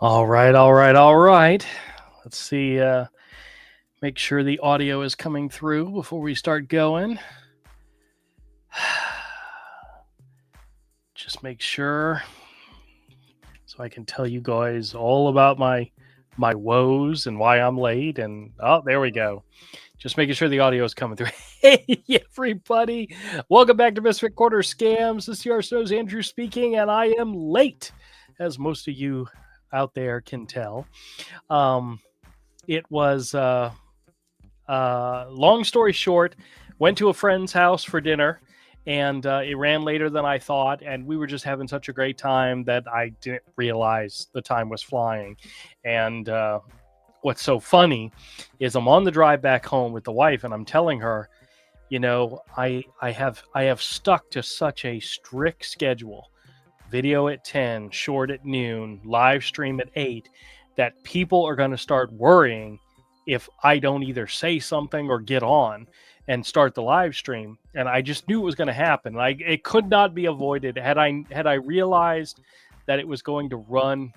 All right, all right, all right. Let's see. Make sure the audio is coming through before we start going. Just make sure so I can tell you guys all about my woes and why I'm late. And oh, there we go. Just making sure the audio is coming through. Hey, everybody. Welcome back to Misfit Quarter Scams. This is your host, Andrew speaking, and I am late, as most of you out there can tell. It was, long story short, went to a friend's house for dinner, and it ran later than I thought, and we were just having such a great time that I didn't realize the time was flying. And what's so funny is I'm on the drive back home with the wife, and I'm telling her, I have stuck to such a strict schedule: video at 10, short at noon, live stream at 8, that people are going to start worrying if I don't either say something or get on and start the live stream. And I just knew it was going to happen. It could not be avoided. Had I realized that it was going to run,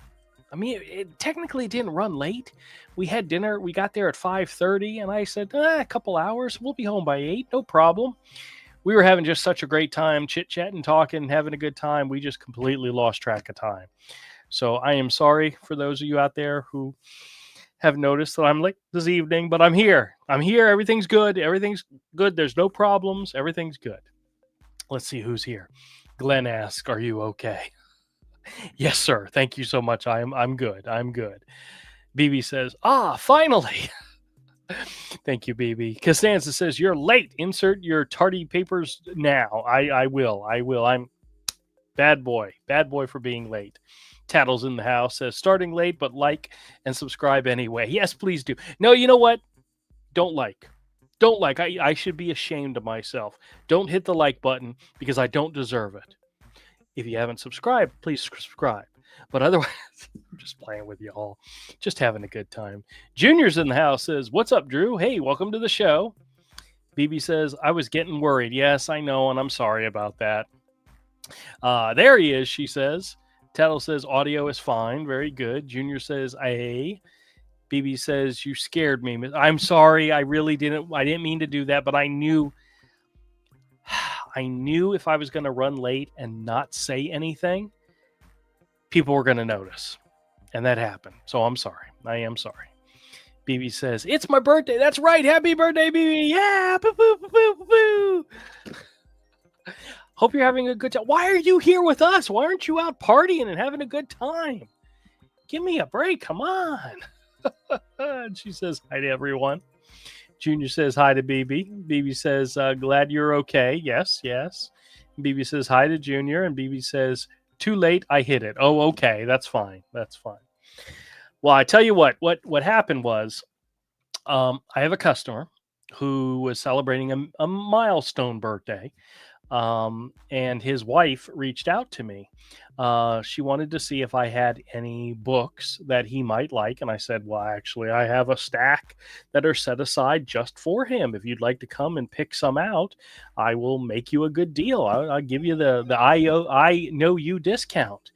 I mean, it technically didn't run late. We had dinner. We got there at 5:30, and I said, a couple hours. We'll be home by 8. No problem. We were having just such a great time, chit-chatting, talking, having a good time. We just completely lost track of time. So I am sorry for those of you out there who have noticed that I'm late this evening, but I'm here. I'm here. Everything's good. Everything's good. There's no problems. Everything's good. Let's see who's here. Glenn asks, "Are you okay?" Yes, sir. Thank you so much. I'm good. I'm good. BB says, finally. Thank you, BB. Costanza says, "You're late. Insert your tardy papers now." I will. I'm bad boy for being late. Tattles in the house says, "Starting late, but like and subscribe anyway." Yes, please do. No, you know what? Don't like. I should be ashamed of myself. Don't hit the like button because I don't deserve it. If you haven't subscribed, please subscribe. But otherwise, I'm just playing with you all. Just having a good time. Junior's in the house says, "What's up, Drew? Hey, welcome to the show." BB says, "I was getting worried." Yes, I know, and I'm sorry about that. There he is, she says. Tattle says, "Audio is fine." Very good. Junior says, "Hey." BB says, "You scared me." I'm sorry. I didn't mean to do that, but I knew if I was going to run late and not say anything, people were going to notice. And that happened. So I'm sorry. I am sorry. BB says, "It's my birthday." That's right. Happy birthday, BB. Yeah. Boo, boo, boo, boo, boo. Hope you're having a good time. Why are you here with us? Why aren't you out partying and having a good time? Give me a break. Come on. And she says, "Hi to everyone." Junior says, "Hi to BB." BB says, "Glad you're okay." Yes, yes. BB says, "Hi to Junior." And BB says, "Too late. I hit it." Oh, okay. That's fine. That's fine. Well, I tell you what happened was, I have a customer who was celebrating a milestone birthday. And his wife reached out to me. She wanted to see if I had any books that he might like. And I said, "Well, actually, I have a stack that are set aside just for him. If you'd like to come and pick some out, I will make you a good deal. I'll give you the I know you discount."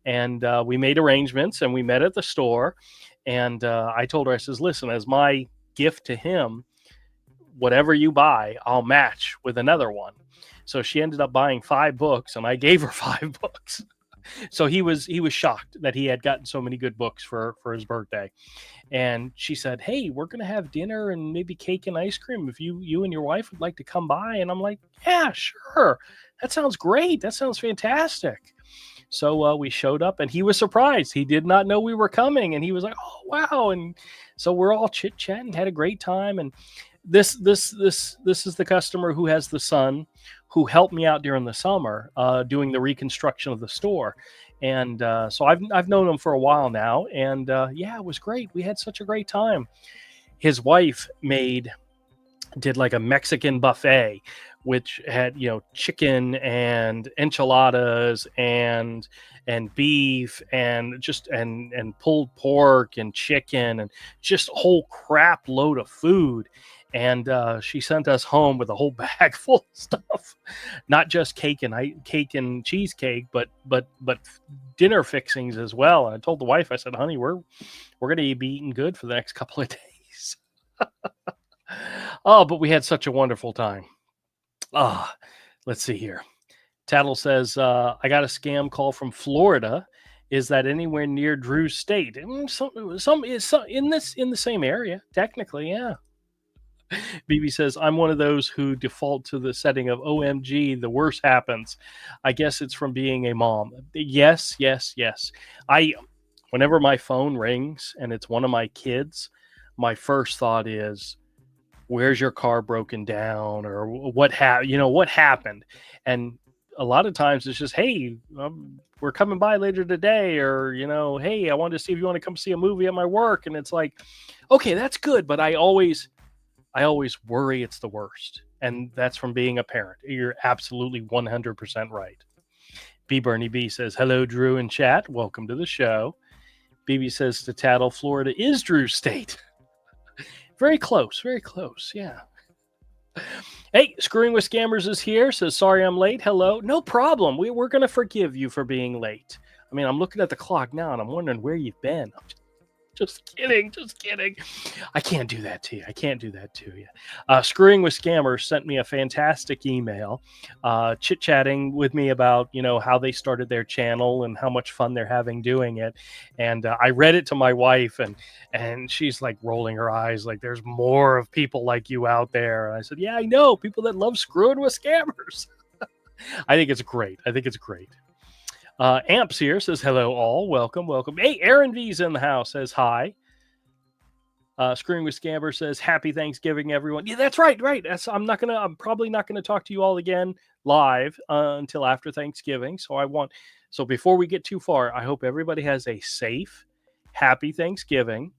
And we made arrangements and we met at the store. And I told her, I says, "Listen, as my gift to him, whatever you buy, I'll match with another one." So she ended up buying 5 books, and I gave her 5 books. So he was shocked that he had gotten so many good books for his birthday. And she said, "Hey, we're going to have dinner and maybe cake and ice cream if you and your wife would like to come by." And I'm like, "Yeah, sure. That sounds great. That sounds fantastic." So we showed up, and he was surprised. He did not know we were coming, and he was like, "Oh, wow." And so we're all chit-chatting, had a great time. And this is the customer who has the son who helped me out during the summer doing the reconstruction of the store. And so I've known him for a while now. And yeah, it was great. We had such a great time. His wife did like a Mexican buffet, which had, chicken and enchiladas and beef and pulled pork and chicken and just a whole crap load of food. and she sent us home with a whole bag full of stuff, not just cake and cheesecake, but dinner fixings as well. And I told the wife, I said, honey, we're going to be eating good for the next couple of days. Oh, but we had such a wonderful time. Let's see here. Tattle says, I got a scam call from Florida. Is that anywhere near Drew's state? Some is in the same area, technically, yeah. BB says, I'm one of those who default to the setting of OMG, the worst happens. I guess it's from being a mom. Yes. Whenever my phone rings and it's one of my kids, my first thought is, where's your car broken down, or what happened? And a lot of times it's just, hey, we're coming by later today, or hey, I wanted to see if you want to come see a movie at my work. And it's like, okay, that's good, but I always worry it's the worst, and that's from being a parent. You're absolutely 100% right. B Bernie B says, hello, Drew in chat, welcome to the show. BB says to Tattle, Florida is Drew's state. Very close, yeah. Hey, Screwing with Scammers is here, says, sorry I'm late. Hello. No problem. We're going to forgive you for being late. I mean, I'm looking at the clock now, and I'm wondering where you've been. Just kidding. I can't do that to you. Screwing with Scammers sent me a fantastic email, chit-chatting with me about, how they started their channel and how much fun they're having doing it. And I read it to my wife, and she's like rolling her eyes, like, there's more of people like you out there. And I said, yeah, I know, people that love Screwing with Scammers. I think it's great. Amps here says, hello all, welcome. Hey, Aaron V's in the house, says hi. Screwing with Scammer says, happy Thanksgiving, everyone. Yeah, that's right. I'm probably not gonna talk to you all again live until after Thanksgiving. So before we get too far, I hope everybody has a safe, happy Thanksgiving.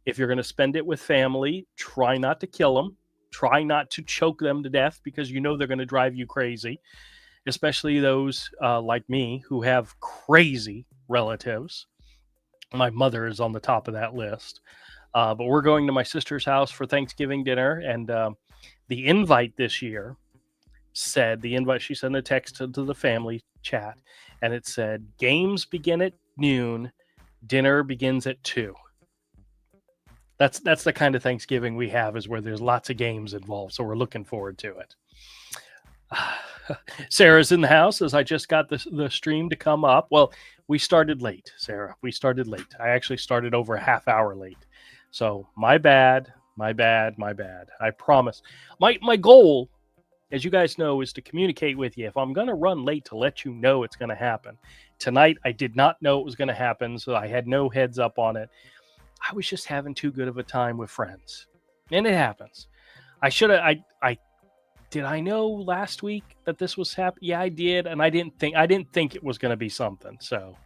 If you're gonna spend it with family, try not to kill them. Try not to choke them to death, because they're gonna drive you crazy. Especially those like me who have crazy relatives. My mother is on the top of that list. But we're going to my sister's house for Thanksgiving dinner. And the invite this year she sent a text to the family chat, and it said, games begin at noon, dinner begins at 2. That's the kind of Thanksgiving we have, is where there's lots of games involved. So we're looking forward to it. Sarah's in the house, as I just got the stream to come up. Well, we started late, Sarah. I actually started over a half hour late. So my bad. I promise. My goal, as you guys know, is to communicate with you. If I'm going to run late, to let you know it's going to happen. Tonight, I did not know it was going to happen, so I had no heads up on it. I was just having too good of a time with friends. And it happens. Did I know last week that this was happening? Yeah, I did, and I didn't think it was going to be something. So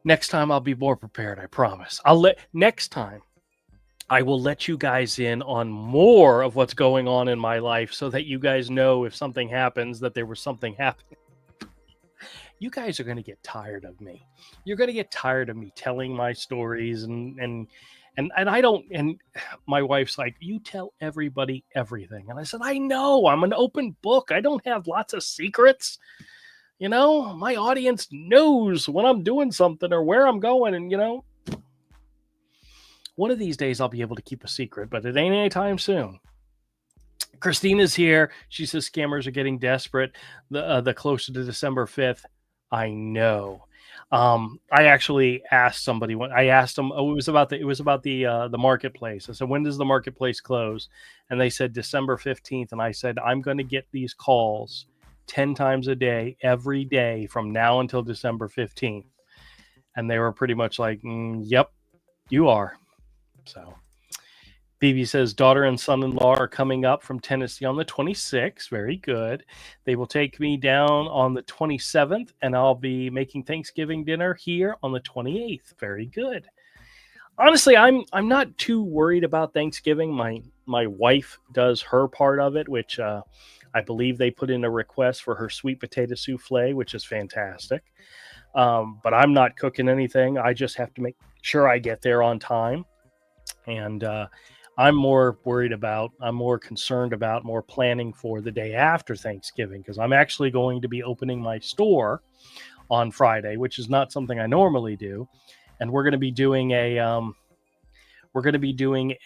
next time I'll be more prepared, I promise. Next time I will let you guys in on more of what's going on in my life, so that you guys know if something happens, that there was something happening. You guys are going to get tired of me. You're going to get tired of me telling my stories and I don't, and my wife's like, you tell everybody everything. And I said, I know, I'm an open book. I don't have lots of secrets. My audience knows when I'm doing something or where I'm going. And, one of these days I'll be able to keep a secret, but it ain't anytime soon. Christina's here. She says scammers are getting desperate the closer to December 5th. I know. I actually asked somebody when I asked them, it was about the marketplace. I said, when does the marketplace close? And they said December 15th. And I said, I'm going to get these calls 10 times a day, every day from now until December 15th. And they were pretty much like, yep, you are. So BB says, daughter and son-in-law are coming up from Tennessee on the 26th. Very good. They will take me down on the 27th, and I'll be making Thanksgiving dinner here on the 28th. Very good. Honestly, I'm not too worried about Thanksgiving. My wife does her part of it, which I believe they put in a request for her sweet potato souffle, which is fantastic. But I'm not cooking anything. I just have to make sure I get there on time. And I'm more concerned about, more planning for the day after Thanksgiving, because I'm actually going to be opening my store on Friday, which is not something I normally do, and we're going to be doing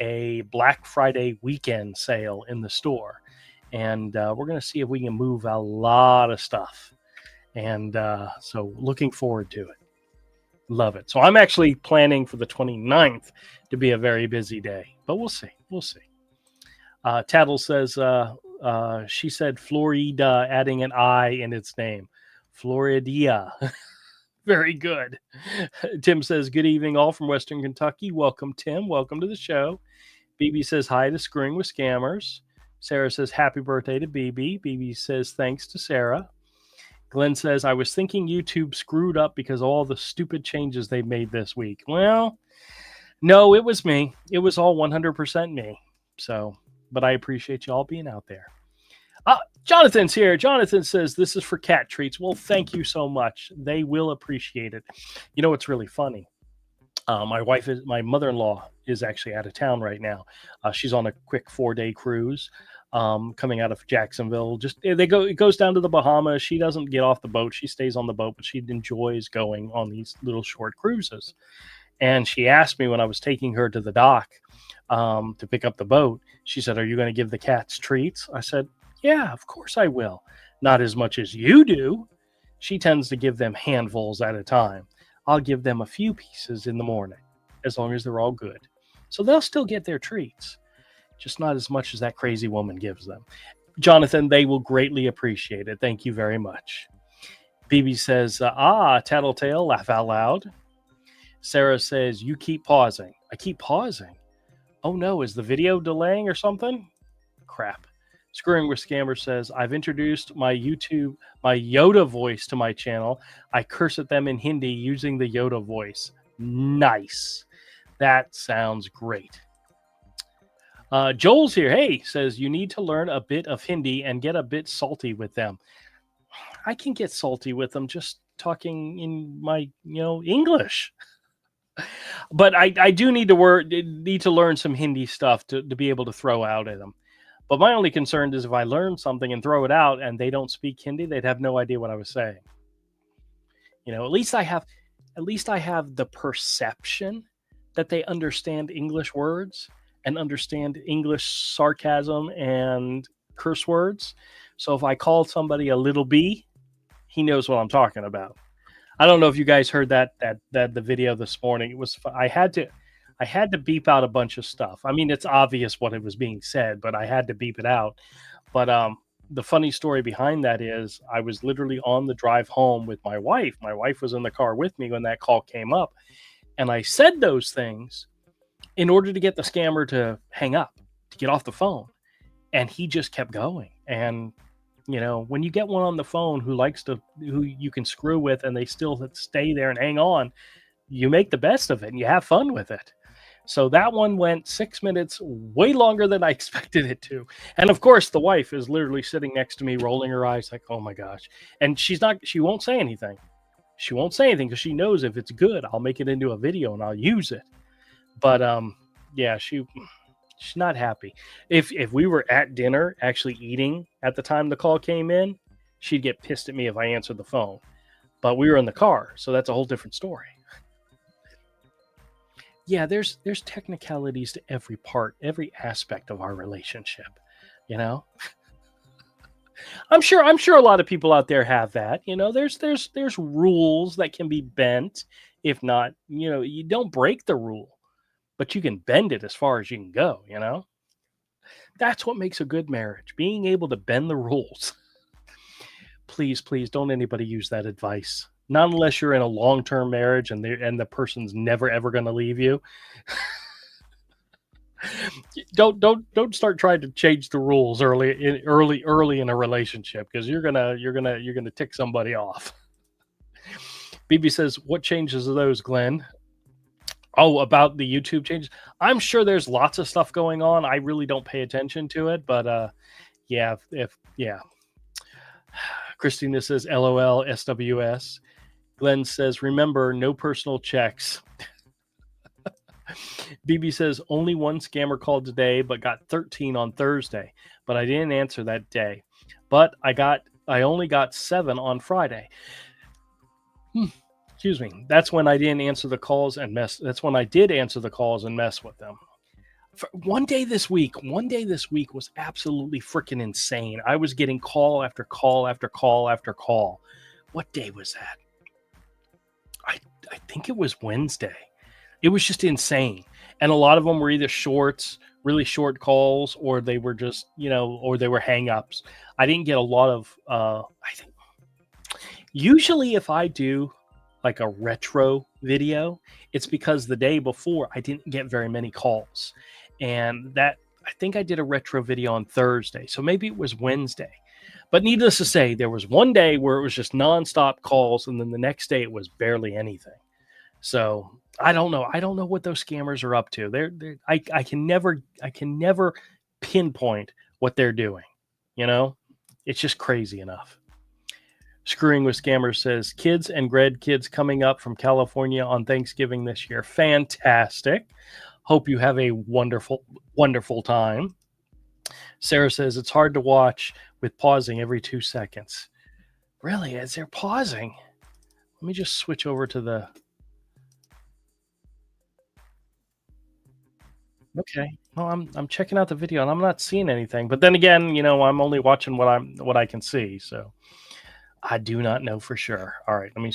a Black Friday weekend sale in the store, and we're going to see if we can move a lot of stuff, and so looking forward to it. Love it. So I'm actually planning for the 29th to be a very busy day, but we'll see. Tattle says she said Florida, adding an I in its name. Floridia. Very good. Tim says, good evening, all from Western Kentucky. Welcome, Tim. Welcome to the show. BB says hi to Screwing with Scammers. Sarah says happy birthday to BB. BB says thanks to Sarah. Glenn says, I was thinking YouTube screwed up because of all the stupid changes they made this week. Well, no, it was me. It was all 100% me. So, but I appreciate you all being out there. Jonathan's here. Jonathan says, this is for cat treats. Well, thank you so much. They will appreciate it. You know, it's really funny. My mother-in-law is actually out of town right now. She's on a quick 4-day cruise. Coming out of Jacksonville. It goes down to the Bahamas. She doesn't get off the boat. She stays on the boat, but she enjoys going on these little short cruises. And she asked me when I was taking her to the dock to pick up the boat, she said, are you going to give the cats treats? I said, yeah, of course I will. Not as much as you do. She tends to give them handfuls at a time. I'll give them a few pieces in the morning, as long as they're all good. So they'll still get their treats, just not as much as that crazy woman gives them. Jonathan, they will greatly appreciate it. Thank you very much. BB says, tattletale, laugh out loud. Sarah says, you keep pausing. I keep pausing. Oh no, is the video delaying or something? Crap. Screwing with Scammer says, I've introduced my Yoda voice to my channel. I curse at them in Hindi using the Yoda voice. Nice. That sounds great. Joel's here. Hey, says you need to learn a bit of Hindi and get a bit salty with them. I can get salty with them just talking in my, English. But I do need to learn some Hindi stuff to be able to throw out at them. But my only concern is if I learn something and throw it out and they don't speak Hindi, they'd have no idea what I was saying. At least I have the perception that they understand English words and understand English sarcasm and curse words. So if I call somebody a little bee, he knows what I'm talking about. I don't know if you guys heard that the video this morning. It was I had to beep out a bunch of stuff. I mean, it's obvious what it was being said, but I had to beep it out. But the funny story behind that is I was literally on the drive home with my wife. My wife was in the car with me when that call came up, and I said those things in order to get the scammer to hang up, to get off the phone. And he just kept going. And, when you get one on the phone who you can screw with and they still stay there and hang on, you make the best of it and you have fun with it. So that one went 6 minutes, way longer than I expected it to. And of course, the wife is literally sitting next to me, rolling her eyes like, oh my gosh. And she won't say anything. She won't say anything because she knows if it's good, I'll make it into a video and I'll use it. But yeah, she's not happy. If we were at dinner actually eating at the time the call came in, she'd get pissed at me if I answered the phone. But we were in the car, so that's a whole different story. Yeah, there's technicalities to every aspect of our relationship, I'm sure a lot of people out there have that. There's rules that can be bent. If not, you don't break the rule, but you can bend it as far as you can go, That's what makes a good marriage, being able to bend the rules. Please don't anybody use that advice. Not unless you're in a long-term marriage and the person's never ever going to leave you. Don't start trying to change the rules early in a relationship, because you're gonna tick somebody off. BB says, what changes are those, Glenn? Oh, about the YouTube changes. I'm sure there's lots of stuff going on. I really don't pay attention to it, but yeah. Christina says, LOL, SWS. Glenn says, remember, no personal checks. BB says only one scammer called today, but got 13 on Thursday. But I didn't answer that day. But I only got 7 on Friday. Excuse me. That's when I didn't answer the calls and mess. That's when I did answer the calls and mess with them. One day this week was absolutely freaking insane. I was getting call after call after call after call. What day was that? I think it was Wednesday. It was just insane. And a lot of them were either shorts, really short calls, or they were just, or they were hang-ups. I didn't get a lot of, I think, usually if I do like a retro video, it's because the day before I didn't get very many calls. And I think I did a retro video on Thursday. So maybe it was Wednesday. But needless to say, there was one day where it was just nonstop calls, and then the next day it was barely anything. So I don't know. I don't know what those scammers are up to. I can never pinpoint what they're doing. It's just crazy enough. Screwing with Scammers says kids and grandkids coming up from California on Thanksgiving this year. Fantastic. Hope you have a wonderful, wonderful time. Sarah says it's hard to watch with pausing every 2 seconds. Really? Is there pausing? Let me just switch over to the... Okay. Well, I'm checking out the video and I'm not seeing anything. But then again, I'm only watching what I can see. So I do not know for sure. All right, let me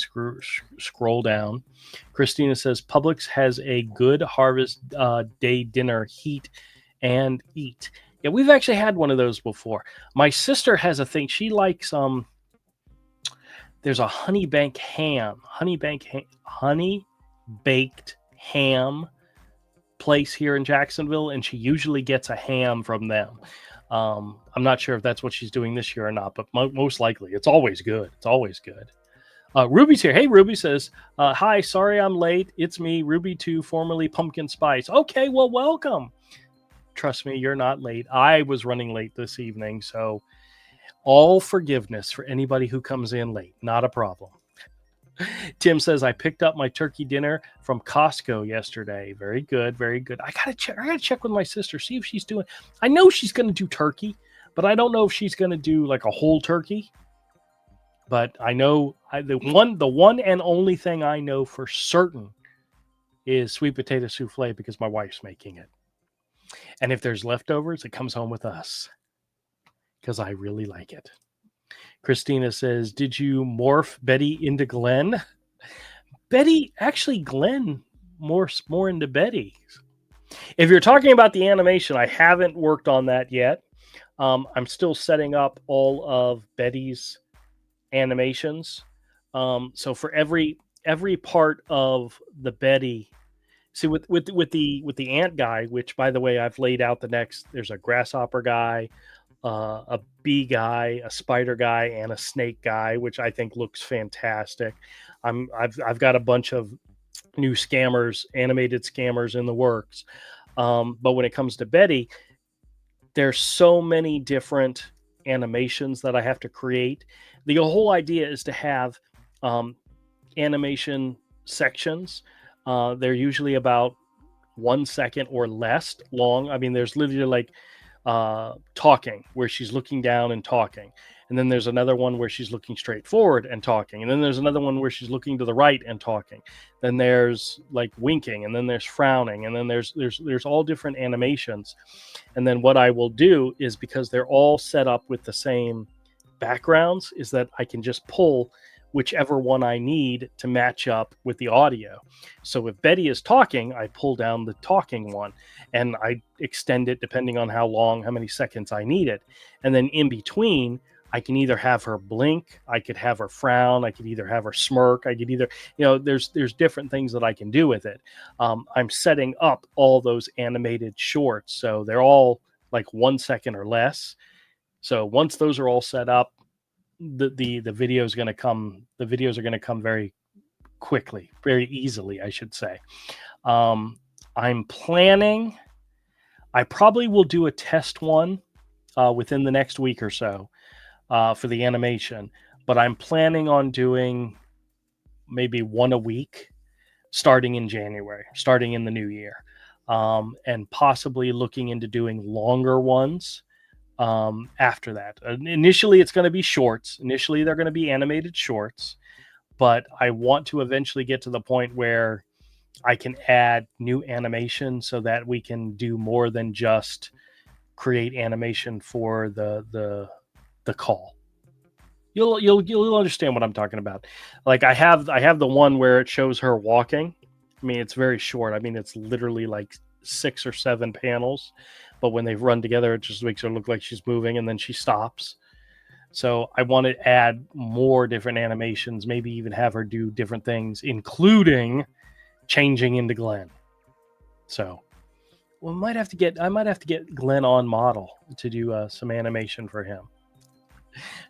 scroll down. Christina says Publix has a good Harvest Day dinner, heat and eat. Yeah, we've actually had one of those before. My sister has a thing. She likes there's a honey baked ham place here in Jacksonville, and she usually gets a ham from them. I'm not sure if that's what she's doing this year or not, but most likely. It's always good. It's always good. Ruby's here. Hey, Ruby says, hi, sorry I'm late. It's me, Ruby 2, formerly Pumpkin Spice. Okay, well, welcome. Trust me, you're not late. I was running late this evening, so all forgiveness for anybody who comes in late. Not a problem. Tim says, I picked up my turkey dinner from Costco yesterday. Very good, very good. I gotta check with my sister, see if she's doing... I know she's going to do turkey, but I don't know if she's going to do like a whole turkey. But I know the one and only thing I know for certain is sweet potato souffle, because my wife's making it. And if there's leftovers, it comes home with us, because I really like it. Christina says, did you morph Betty into Glenn? Glenn more into Betty. If you're talking about the animation, I haven't worked on that yet. I'm still setting up all of Betty's animations. So for every part of the Betty, see with the ant guy, which by the way, I've laid out there's a grasshopper guy, a bee guy, a spider guy, and a snake guy, which I think looks fantastic. I've got a bunch of new animated scammers in the works. But when it comes to Betty, there's so many different animations that I have to create. The whole idea is to have animation sections. They're usually about 1 second or less long. I mean, there's literally like talking, where she's looking down and talking, and then there's another one where she's looking straight forward and talking, and then there's another one where she's looking to the right and talking. Then there's like winking, and then there's frowning, and then there's all different animations. And then what I will do is, because they're all set up with the same backgrounds, is that I can just pull whichever one I need to match up with the audio. So if Betty is talking, I pull down the talking one and I extend it depending on how many seconds I need it. And then in between, I can either have her blink, I could have her frown, I could either have her smirk, I could either, there's different things that I can do with it. I'm setting up all those animated shorts, so they're all like 1 second or less. So once those are all set up, the video is going to come. The videos are going to come very quickly, very easily, I should say. I'm planning. I probably will do a test one within the next week or so for the animation, but I'm planning on doing maybe one a week starting in January, starting in the new year. and possibly looking into doing longer ones after that. Initially, it's going to be shorts. Initially, they're going to be animated shorts, but I want to eventually get to the point where I can add new animation so that we can do more than just create animation for the call. You'll understand what I'm talking about. Like I have the one where it shows her walking. I mean, it's very short. I mean, it's literally like 6 or 7 panels, but when they run together, it just makes her look like she's moving and then she stops. So I want to add more different animations, maybe even have her do different things, including changing into Glenn. So I might have to get Glenn on model to do some animation for him.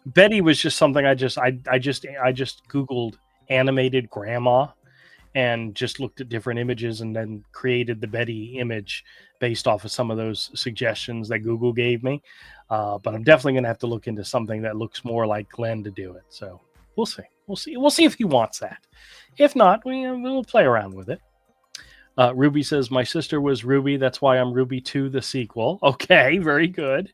Betty was just something I just Googled animated grandma and just looked at different images and then created the Betty image based off of some of those suggestions that Google gave me. But I'm definitely going to have to look into something that looks more like Glenn to do it. So we'll see. We'll see if he wants that. If not, we'll play around with it. Ruby says, my sister was Ruby. That's why I'm Ruby 2, the sequel. Okay, very good.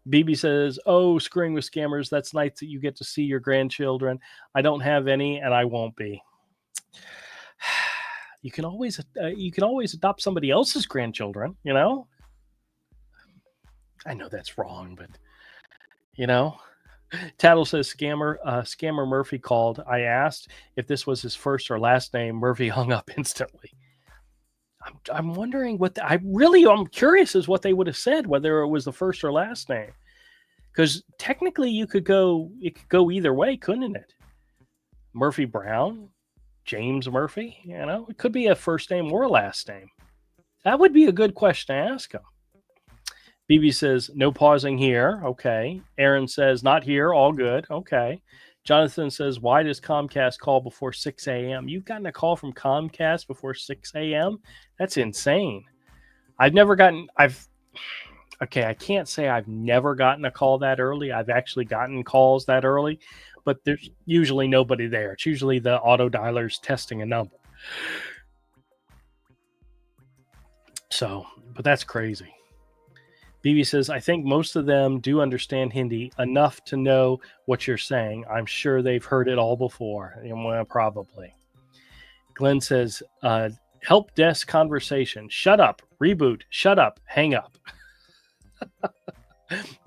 BB says, oh, screwing with scammers. That's nice that you get to see your grandchildren. I don't have any, and I won't be. You can always adopt somebody else's grandchildren, you know? I know that's wrong, but, you know? Tattle says, Scammer Murphy called. I asked if this was his first or last name. Murphy hung up instantly. I'm wondering I'm curious as what they would have said, whether it was the first or last name, because technically it could go either way, couldn't it? Murphy Brown, James Murphy, it could be a first name or a last name. That would be a good question to ask him. BB says, no pausing here. Okay. Aaron says, not here. All good. Okay. Jonathan says, why does Comcast call before 6 a.m.? You've gotten a call from Comcast before 6 a.m.? That's insane. I can't say I've never gotten a call that early. I've actually gotten calls that early, but there's usually nobody there. It's usually the auto dialers testing a number. So, but that's crazy. BB says, I think most of them do understand Hindi enough to know what you're saying. I'm sure they've heard it all before. Well, probably. Glenn says, help desk conversation. Shut up. Reboot. Shut up. Hang up.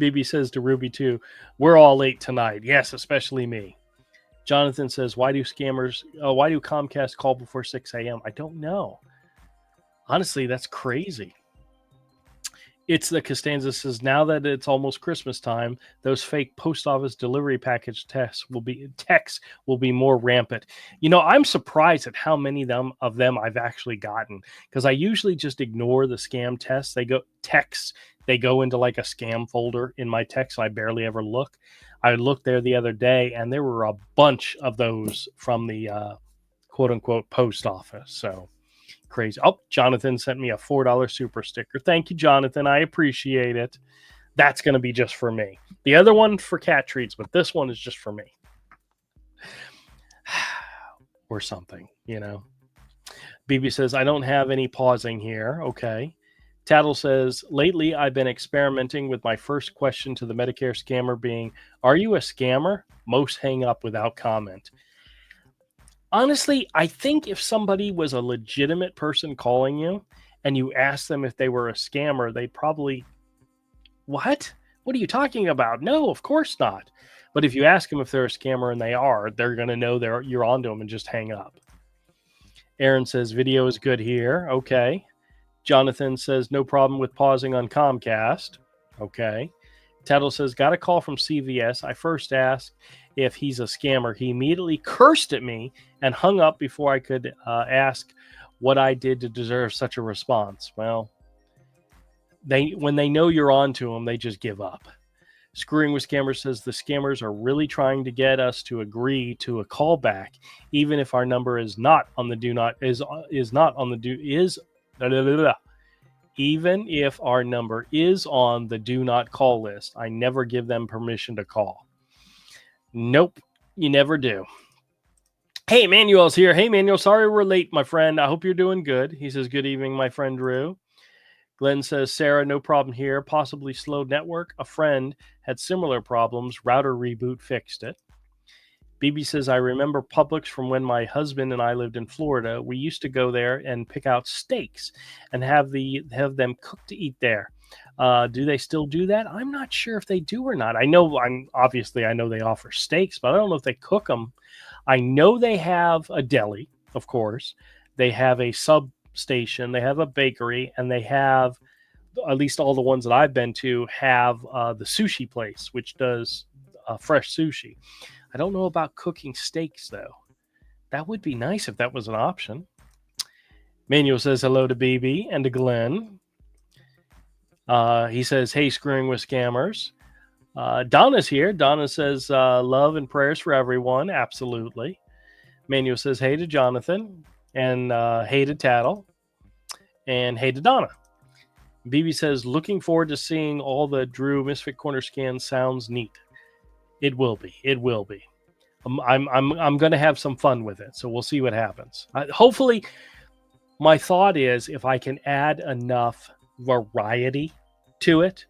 BB says to Ruby 2, we're all late tonight. Yes, especially me. Jonathan says, why do Comcast call before 6 a.m.? I don't know. Honestly, that's crazy. It's the Costanza says, now that it's almost Christmas time, those fake post office delivery package texts will be more rampant. I'm surprised at how many of them I've actually gotten, because I usually just ignore the scam tests. They go into like a scam folder in my text, and I barely ever look. I looked there the other day, and there were a bunch of those from the quote unquote post office. So crazy. Oh, Jonathan sent me a $4 super sticker. Thank you, Jonathan. I appreciate it. That's going to be just for me. The other one for cat treats, but this one is just for me. Or something, BB says, I don't have any pausing here. Okay. Tattle says, lately I've been experimenting with my first question to the Medicare scammer being, are you a scammer? Most hang up without comment. Honestly, I think if somebody was a legitimate person calling you and you asked them if they were a scammer, they'd probably, what? What are you talking about? No, of course not. But if you ask them if they're a scammer and they are, they're going to know you're onto them and just hang up. Aaron says, video is good here. Okay. Jonathan says, no problem with pausing on Comcast. Okay. Tattle says, got a call from CVS. I first asked if he's a scammer. He immediately cursed at me and hung up before I could ask what I did to deserve such a response. Well, when they know you're on to them, they just give up. Screwing with Scammers says the scammers are really trying to get us to agree to a callback, even if our number is not on the even if our number is on the do not call list. I never give them permission to call. Nope, you never do. Hey, Manuel's here. Hey, Manuel, sorry we're late, my friend. I hope you're doing good. He says, good evening, my friend Drew. Glenn says, Sarah, no problem here. Possibly slow network. A friend had similar problems. Router reboot fixed it. BB says, I remember Publix from when my husband and I lived in Florida. We used to go there and pick out steaks and have them cooked to eat there. Do they still do that? I'm not sure if they do or not. I know they offer steaks, but I don't know if they cook them. I know they have a deli, of course. They have a substation. They have a bakery, and they have, at least all the ones that I've been to, have the sushi place, which does fresh sushi. I don't know about cooking steaks, though. That would be nice if that was an option. Manuel says hello to BB and to Glenn. He says, hey, screwing with scammers. Donna's here. Donna says, love and prayers for everyone. Absolutely. Manuel says, hey to Jonathan. And hey to Tattle. And hey to Donna. BB says, looking forward to seeing all the Drew Misfit Corner scans. Sounds neat. It will be. It will be. I'm going to have some fun with it, so we'll see what happens. Hopefully, my thought is if I can add enough variety to it,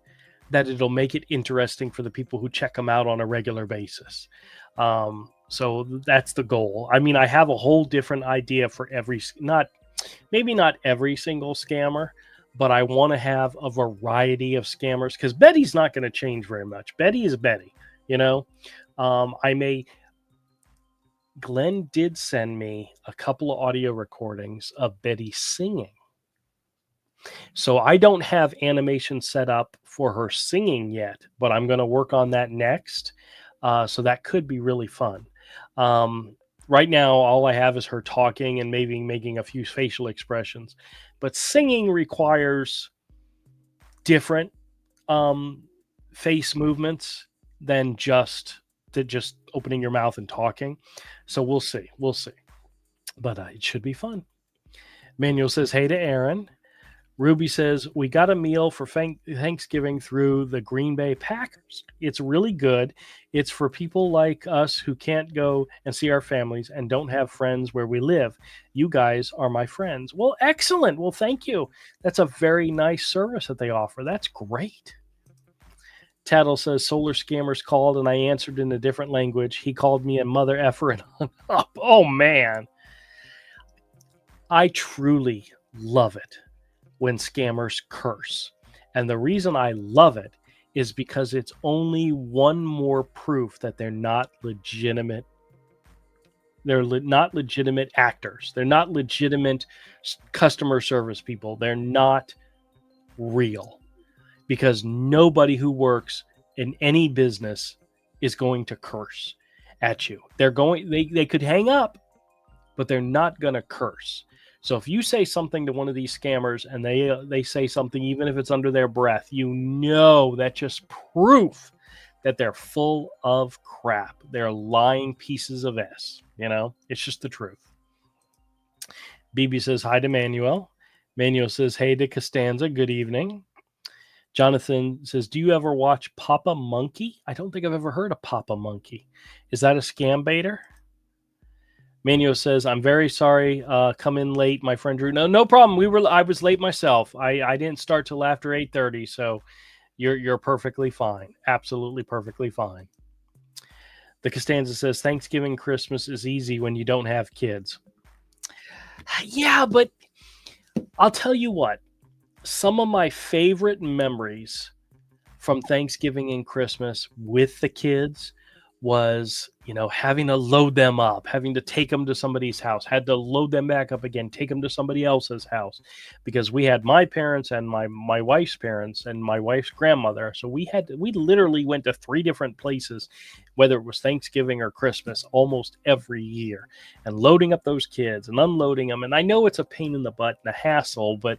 that it'll make it interesting for the people who check them out on a regular basis. So that's the goal. I mean, I have a whole different idea for maybe not every single scammer, but I want to have a variety of scammers because Betty's not going to change very much. Betty is Betty. You know, Glenn did send me a couple of audio recordings of Betty singing. So I don't have animation set up for her singing yet, but I'm going to work on that next. So that could be really fun. Right now, all I have is her talking and maybe making a few facial expressions, but singing requires different face movements than just opening your mouth and talking. So we'll see. But it should be fun. Manuel says, hey to Aaron. Ruby says, we got a meal for Thanksgiving through the Green Bay Packers. It's really good. It's for people like us who can't go and see our families and don't have friends where we live. You guys are my friends. Well, excellent. Well, thank you. That's a very nice service that they offer. That's great. Tattle says, solar scammers called and I answered in a different language. He called me a mother effer and hung up. Oh, man. I truly love it when scammers curse. And the reason I love it is because it's only one more proof that they're not legitimate. They're not legitimate actors. They're not legitimate customer service people. They're not real. Because nobody who works in any business is going to curse at you. They could hang up, but they're not going to curse. So if you say something to one of these scammers and they say something, even if it's under their breath, that's just proof that they're full of crap. They're lying pieces of S. It's just the truth. BB says hi to Manuel. Manuel says hey to Costanza. Good evening. Jonathan says, do you ever watch Papa Monkey? I don't think I've ever heard of Papa Monkey. Is that a scam baiter? Manuel says, I'm very sorry. Come in late, my friend Drew. No problem. I was late myself. I didn't start till after 8:30, so you're perfectly fine. Absolutely perfectly fine. The Costanza says, Thanksgiving, Christmas is easy when you don't have kids. Yeah, but I'll tell you what. Some of my favorite memories from Thanksgiving and Christmas with the kids was, having to load them up, having to take them to somebody's house, had to load them back up again, take them to somebody else's house, because we had my parents and my wife's parents and my wife's grandmother. So we literally went to 3 different places, whether it was Thanksgiving or Christmas, almost every year, and loading up those kids and unloading them. And I know it's a pain in the butt and a hassle, but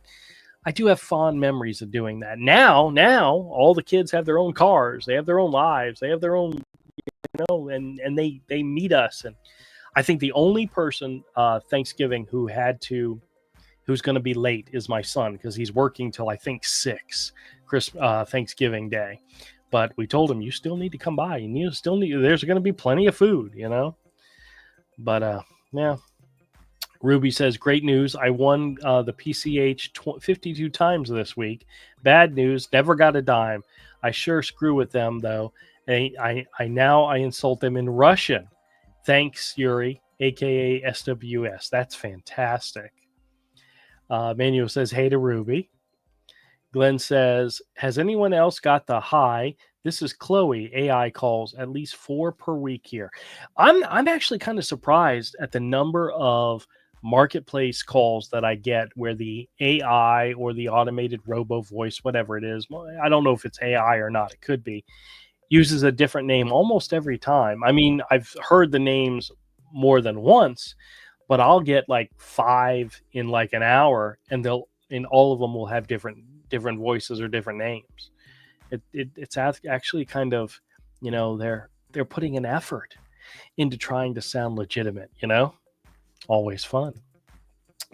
I do have fond memories of doing that. Now all the kids have their own cars, they have their own lives, they have their own, and they meet us. And I think the only person Thanksgiving who's going to be late is my son, because he's working till I think 6 Thanksgiving Day. But we told him, you still need to come by, and there's going to be plenty of food, But yeah. Ruby says, great news. I won the PCH 52 times this week. Bad news. Never got a dime. I sure screw with them, though. I insult them in Russian. Thanks, Yuri, a.k.a. SWS. That's fantastic. Manuel says, hey to Ruby. Glenn says, has anyone else got the hi? This is Chloe. AI calls at least 4 per week here. I'm actually kind of surprised at the number of marketplace calls that I get where the AI or the automated robo voice, whatever it is, I don't know if it's AI or not. It could be, uses a different name almost every time. I mean, I've heard the names more than once, but I'll get like 5 in like an hour, and all of them will have different voices or different names. It's actually kind of, they're putting an effort into trying to sound legitimate, always fun.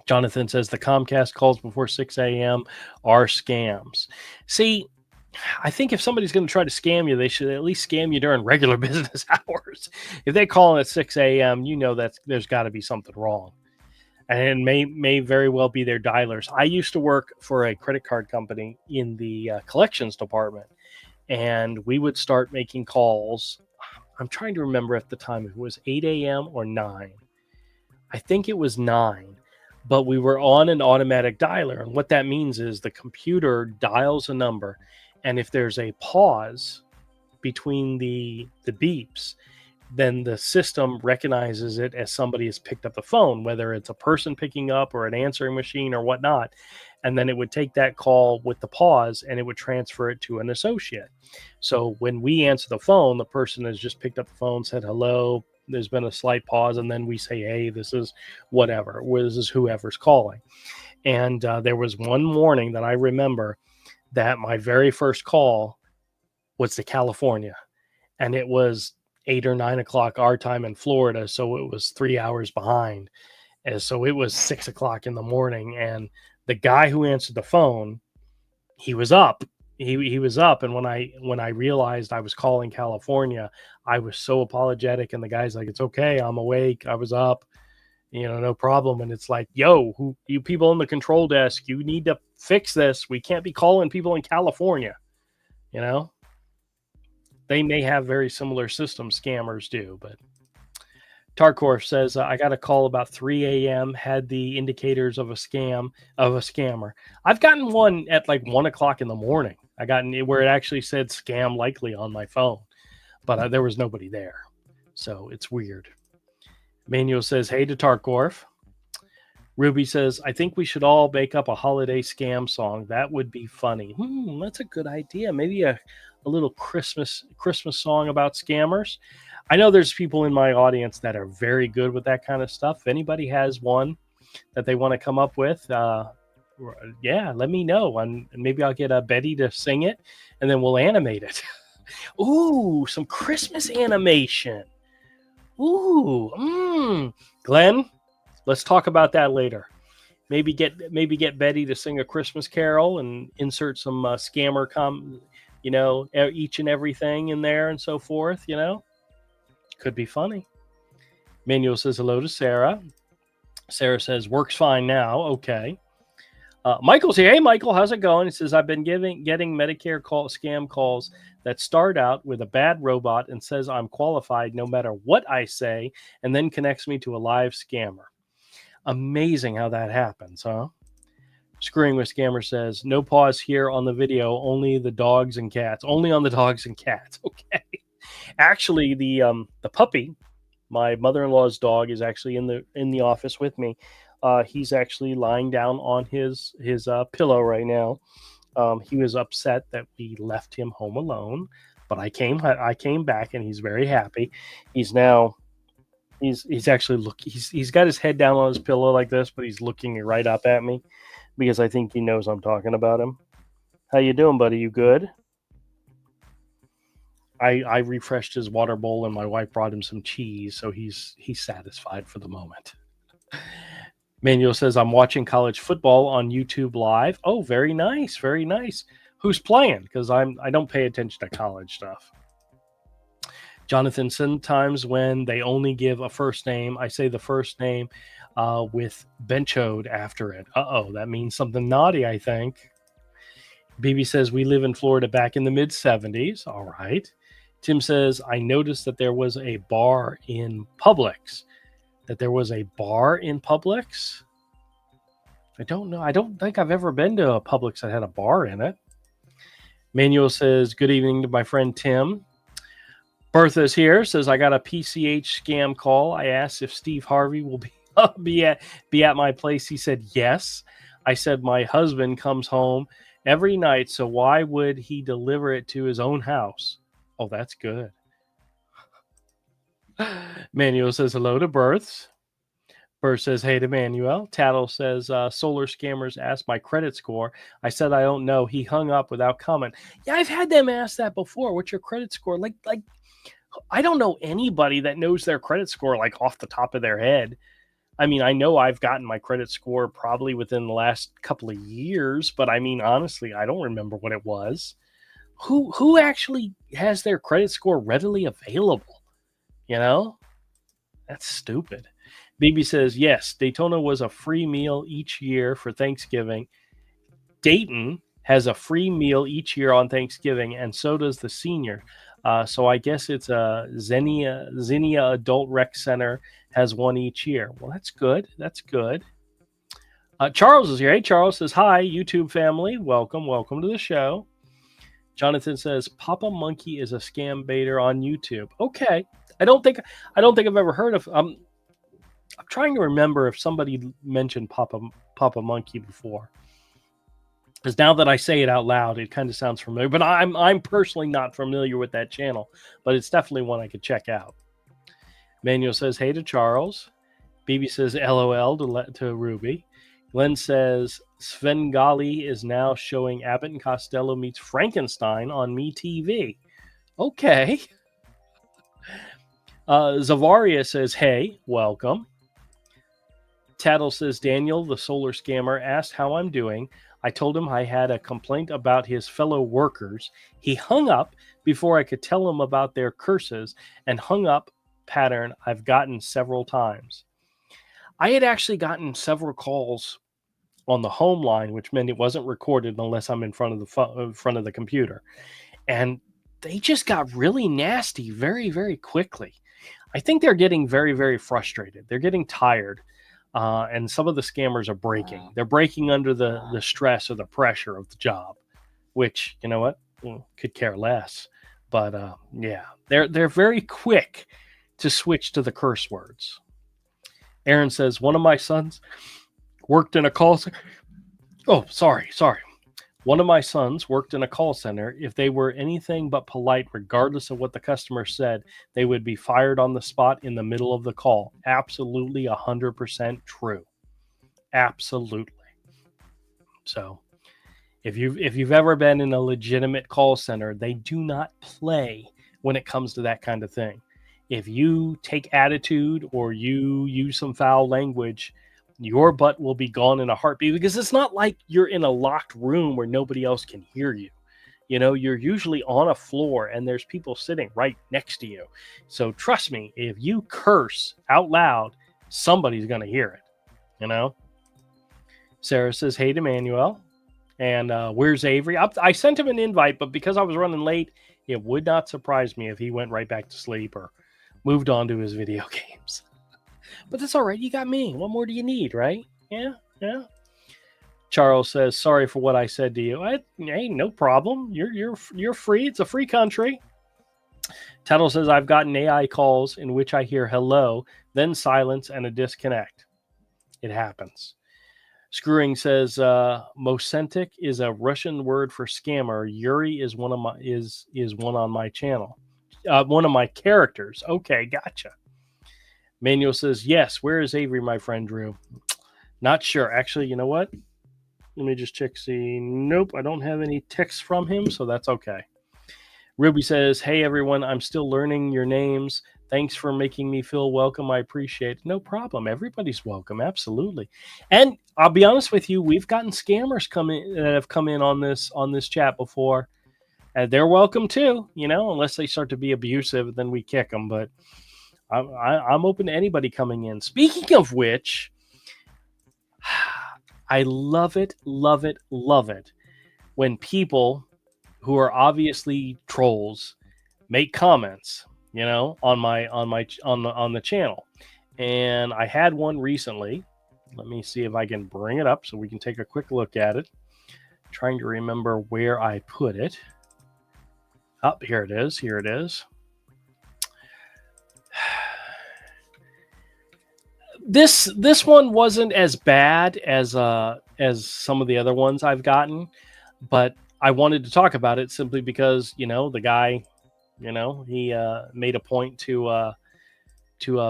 Jonathan says the Comcast calls before 6 a.m. are scams. See, I think if somebody's going to try to scam you, they should at least scam you during regular business hours. If they call at 6 a.m., that there's got to be something wrong. And it may very well be their dialers. I used to work for a credit card company in the collections department, and we would start making calls. I'm trying to remember at the time if it was 8 a.m. or 9. I think it was 9, but we were on an automatic dialer. And what that means is the computer dials a number, and if there's a pause between the beeps, then the system recognizes it as somebody has picked up the phone, whether it's a person picking up or an answering machine or whatnot. And then it would take that call with the pause and it would transfer it to an associate. So when we answer the phone, the person has just picked up the phone, said hello, there's been a slight pause, and then we say, hey, this is whatever, this is whoever's calling. And there was one morning that I remember that my very first call was to California, and it was 8 or 9 o'clock our time in Florida. So it was 3 hours behind. And so it was 6 o'clock in the morning. And the guy who answered the phone, he was up. He was up. And when I realized I was calling California, I was so apologetic. And the guy's like, it's okay. I'm awake. I was up, no problem. And it's like, yo, you people in the control desk, you need to fix this. We can't be calling people in California, They may have very similar systems, scammers do, but Tarkor says, I got a call about 3 a.m., had the indicators of a scammer. I've gotten one at like 1 o'clock in the morning. I got where it actually said scam likely on my phone, but there was nobody there. So it's weird. Manuel says, hey to Tarkorf. Ruby says, I think we should all make up a holiday scam song. That would be funny. That's a good idea. Maybe a little Christmas song about scammers. I know there's people in my audience that are very good with that kind of stuff. If anybody has one that they want to come up with, let me know. And maybe I'll get Betty to sing it, and then we'll animate it. Ooh, some Christmas animation. Ooh, Glenn, let's talk about that later. Maybe get Betty to sing a Christmas carol and insert some scammer each and everything in there and so forth, Could be funny. Manuel says hello to Sarah. Sarah says, works fine now. Okay. Michael's here. Hey, Michael, how's it going? He says, I've been getting Medicare scam calls that start out with a bad robot and says I'm qualified no matter what I say, and then connects me to a live scammer. Amazing how that happens, huh? Screwing with Scammer says, no pause here on the video, only the dogs and cats. Only on the dogs and cats. Okay. Actually, the puppy, my mother-in-law's dog, is actually in the office with me. He's actually lying down on his pillow right now. He was upset that we left him home alone, but I came back and he's very happy. He's actually he's got his head down on his pillow like this, but he's looking right up at me because I think he knows I'm talking about him. How you doing, buddy? You good? I refreshed his water bowl and my wife brought him some cheese, so he's satisfied for the moment. Manuel says, I'm watching college football on YouTube Live. Oh, very nice. Very nice. Who's playing? Because I don't pay attention to college stuff. Jonathan, sometimes when they only give a first name, I say the first name with Benchode after it. Uh-oh, that means something naughty, I think. BB says, we live in Florida back in the mid-70s. All right. Tim says, I noticed that there was a bar in Publix. That there was a bar in Publix? I don't know. I don't think I've ever been to a Publix that had a bar in it. Manuel says, good evening to my friend Tim. Bertha's here, says, I got a PCH scam call. I asked if Steve Harvey will be at my place. He said, yes. I said, my husband comes home every night, so why would he deliver it to his own house? Oh, that's good. Manuel says hello to Berths. Berth says hey to Manuel. Tattle says solar scammers asked my credit score. I said I don't know. He hung up without comment. Yeah, I've had them ask that before. What's your credit score? Like I don't know anybody that knows their credit score like off the top of their head. I mean, I know I've gotten my credit score probably within the last couple of years, but I mean, honestly, I don't remember what it was. Who actually has their credit score readily available? You know? That's stupid. BB says, yes, Daytona was a free meal each year for Thanksgiving. Dayton has a free meal each year on Thanksgiving, and so does the senior. So I guess it's a Zinnia Adult Rec Center has one each year. Well, that's good. That's good. Charles is here. Hey, Charles says, hi, YouTube family. Welcome to the show. Jonathan says, Papa Monkey is a scam baiter on YouTube. Okay. I don't think I've ever heard of. I'm trying to remember if somebody mentioned Papa Monkey before. Because now that I say it out loud, it kind of sounds familiar. But I'm personally not familiar with that channel. But it's definitely one I could check out. Manuel says, hey to Charles. BB says, LOL to Ruby. Glenn says, Svengali is now showing Abbott and Costello meets Frankenstein on MeTV. Okay. Zavaria says, hey, welcome. Tattle says, Daniel, the solar scammer, asked how I'm doing. I told him I had a complaint about his fellow workers. He hung up before I could tell him about their curses, and hung up pattern I've gotten several times. I had actually gotten several calls on the home line, which meant it wasn't recorded unless I'm in front of the computer. And they just got really nasty very, very quickly. I think they're getting very, very frustrated. They're getting tired. And some of the scammers are breaking. They're breaking under the stress or the pressure of the job, which, you know what, could care less. But yeah, they're very quick to switch to the curse words. Aaron says, one of my sons worked in a call center. Oh, sorry. One of my sons worked in a call center. If they were anything but polite, regardless of what the customer said, they would be fired on the spot in the middle of the call. Absolutely 100% true. Absolutely. So if you've ever been in a legitimate call center, they do not play when it comes to that kind of thing. If you take attitude or you use some foul language, your butt will be gone in a heartbeat, because it's not like you're in a locked room where nobody else can hear you. You know, you're usually on a floor and there's people sitting right next to you. So trust me, if you curse out loud, somebody's going to hear it, you know? Sarah says, hey to Manuel. And where's Avery? I sent him an invite, but because I was running late, it would not surprise me if he went right back to sleep or moved on to his video games. But that's all right. You got me. What more do you need, right? Yeah. Charles says, sorry for what I said to you. Hey, no problem. You're free. It's a free country. Tattle says, I've gotten AI calls in which I hear hello, then silence and a disconnect. It happens. Screwing says, Mocentic is a Russian word for scammer. Yuri is one on my channel. One of my characters. Okay, gotcha. Manuel says, yes, where is Avery, my friend Drew? Not sure. Actually, you know what? Let me just check, see. Nope, I don't have any texts from him, so that's okay. Ruby says, hey, everyone, I'm still learning your names. Thanks for making me feel welcome. I appreciate it. No problem. Everybody's welcome. Absolutely. And I'll be honest with you, we've gotten scammers that have come in on this chat before. And they're welcome too, you know, unless they start to be abusive, then we kick them. But I'm open to anybody coming in. Speaking of which, I love it, love it, love it when people who are obviously trolls make comments, on the channel. And I had one recently. Let me see if I can bring it up so we can take a quick look at it. Trying to remember where I put it. Oh, here it is. Here it is. This one wasn't as bad as some of the other ones I've gotten, but I wanted to talk about it simply because the guy, he made a point to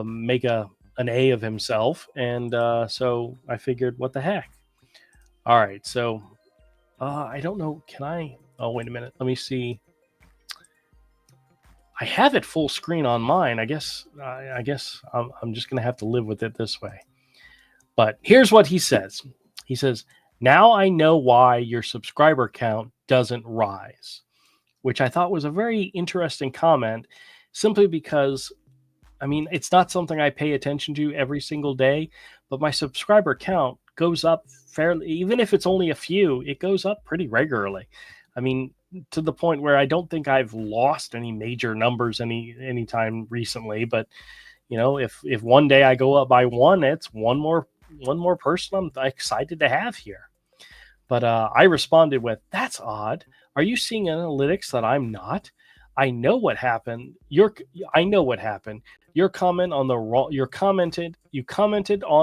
make an A of himself, and so I figured, what the heck. All right, so I don't know. Can I? Oh, wait a minute. Let me see. I have it full screen on mine. I guess I'm just gonna have to live with it this way. But here's what he says. He says, "Now I know why your subscriber count doesn't rise," which I thought was a very interesting comment, simply because, I mean, it's not something I pay attention to every single day, but my subscriber count goes up fairly, even if it's only a few, it goes up pretty regularly. I mean, to the point where I don't think I've lost any major numbers anytime recently. But if one day I go up by one, it's one more person I'm excited to have here. But I responded with, "That's odd. Are you seeing analytics that I'm not? I know what happened. I know what happened. You commented on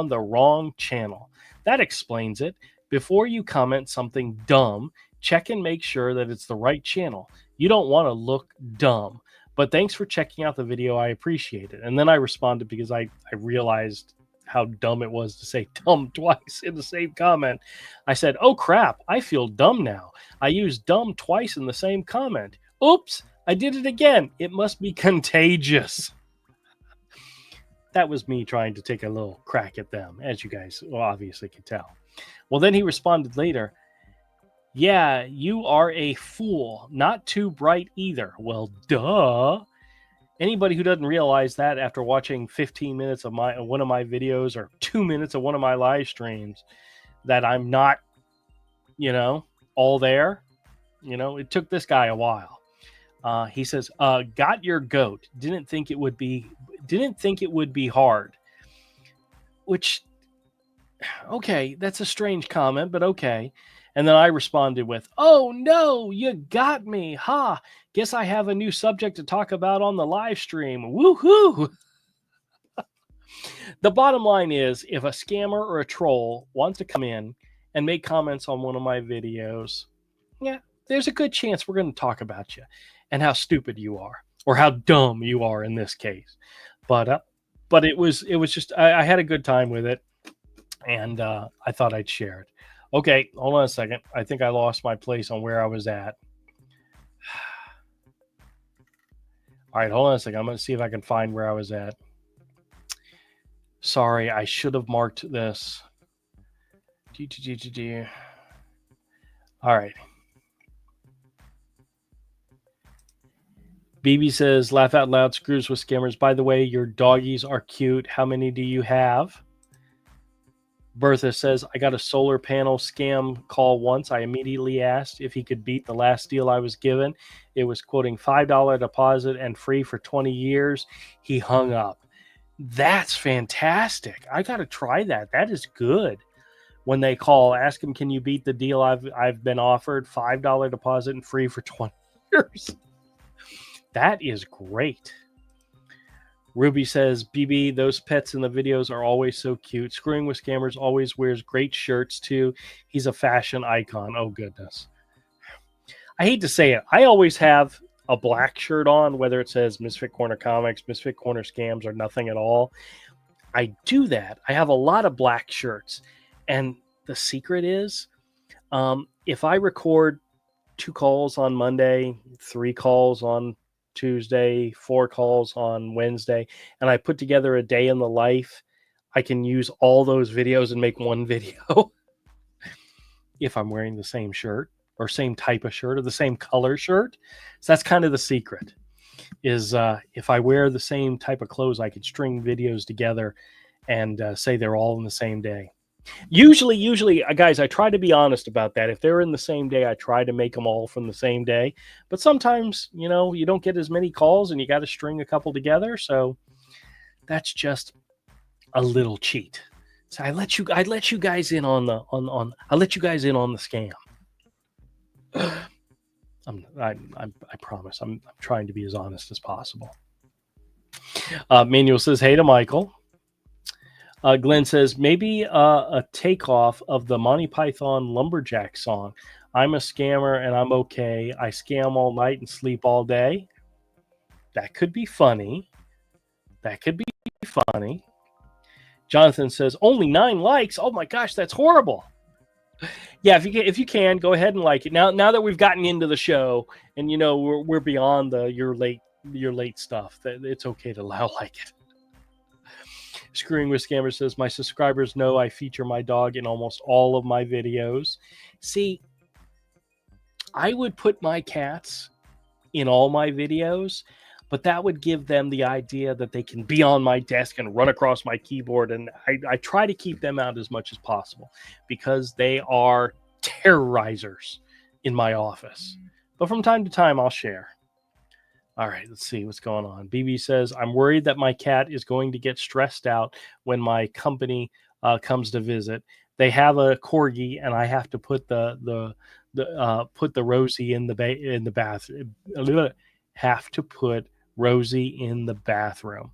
the wrong channel. That explains it. Before you comment something dumb, check and make sure that it's the right channel. You don't want to look dumb. But thanks for checking out the video. I appreciate it." And then I responded because I realized how dumb it was to say dumb twice in the same comment. I said, "Oh crap, I feel dumb now. I used dumb twice in the same comment. Oops, I did it again. It must be contagious." That was me trying to take a little crack at them, as you guys obviously can tell. Well, then he responded later, "Yeah, you are a fool. Not too bright either." Well, duh. Anybody who doesn't realize that after watching 15 minutes of one of my videos or 2 minutes of one of my live streams, that I'm not, all there. It took this guy a while. He says, "Got your goat. Didn't think it would be hard." Which, okay, that's a strange comment, but okay. And then I responded with, "Oh no, you got me. Ha, guess I have a new subject to talk about on the live stream. Woohoo!" The bottom line is, if a scammer or a troll wants to come in and make comments on one of my videos, yeah, there's a good chance we're going to talk about you and how stupid you are, or how dumb you are in this case. But it was just, I had a good time with it, and I thought I'd share it. Okay, hold on a second. I think I lost my place on where I was at. All right, hold on a second. I'm going to see if I can find where I was at. Sorry, I should have marked this. All right. BB says, "Laugh out loud, screws with scammers. By the way, your doggies are cute. How many do you have?" Bertha says, "I got a solar panel scam call once. I immediately asked if he could beat the last deal I was given. It was quoting $5 deposit and free for 20 years. He hung up." That's fantastic. I got to try that. That is good. When they call, ask him, "Can you beat the deal I've been offered? $5 deposit and free for 20 years. That is great. Ruby says, "BB, those pets in the videos are always so cute. Screwing with Scammers always wears great shirts too. He's a fashion icon." Oh, goodness. I hate to say it. I always have a black shirt on, whether it says Misfit Corner Comics, Misfit Corner Scams, or nothing at all. I do that. I have a lot of black shirts. And the secret is, if I record 2 calls on Monday, 3 calls on Tuesday, 4 calls on Wednesday, and I put together a day in the life, I can use all those videos and make one video. If I'm wearing the same shirt or same type of shirt or the same color shirt. So that's kind of the secret, is if I wear the same type of clothes, I could string videos together and say they're all in the same day. Usually, guys, I try to be honest about that. If they're in the same day, I try to make them all from the same day. But sometimes, you don't get as many calls, and you got to string a couple together. So that's just a little cheat. So I let you guys in on the I let you guys in on the scam. I promise. I'm trying to be as honest as possible. Manuel says, "Hey to Michael." Glenn says, maybe a takeoff of the Monty Python Lumberjack song. I'm a scammer and I'm okay. I scam all night and sleep all day. That could be funny. That could be funny. Jonathan says, only 9 likes. Oh my gosh, that's horrible. Yeah, if you can, go ahead and like it. Now that we've gotten into the show and we're beyond your late stuff, that it's okay to allow like it. Screwing with Scammer says, my subscribers know I feature my dog in almost all of my videos. See, I would put my cats in all my videos, but that would give them the idea that they can be on my desk and run across my keyboard. And I try to keep them out as much as possible because they are terrorizers in my office. But from time to time, I'll share. All right, let's see what's going on. BB says, I'm worried that my cat is going to get stressed out when my company comes to visit. They have a corgi, and I have to put the Rosie in the bathroom. Have to put Rosie in the bathroom.